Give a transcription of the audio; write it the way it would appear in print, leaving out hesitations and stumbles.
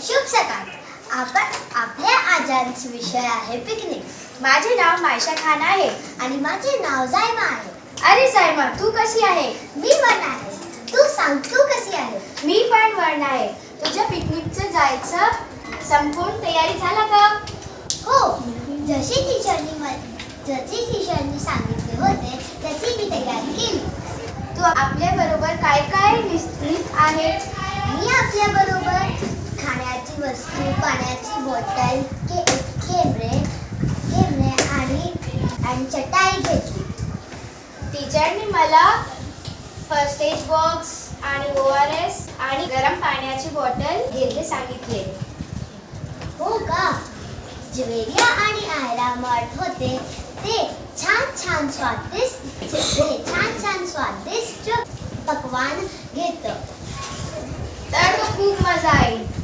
शुभ सकाळ. आपण आपल्या आजांचा विषय आहे पिकनिक. माझे नाव मायशा खान आहे. आणि माझे नाव जायमा आहे. अरे जायमा, तू कशी आहे? मी वर्ण आहे. तू सांग, तू कशी आहे? मी पण वर्ण आहे. तुझ्या पिकनिकचं जायचं संपूर्ण तयारी झाला का? हो, जशी टीचरनी सांगितले होते तशी मी तयारी केली. तू आपल्या बरोबर काय काय नेत आहे? मी आपल्या बरोबर खाण्याची वस्तू, पाण्याची बॉटल, खेळणे आणि चटाई घेतली. टीचरनी मला फर्स्ट एड बॉक्स आणि ORS आणि गरम पाण्याची बॉटल घ्यायला सांगितले. हो का? ज्वेरिया आणि आयरा मठ होते ते छान स्वादिष्ट पकवान घेत. तर खूप मजा येईल.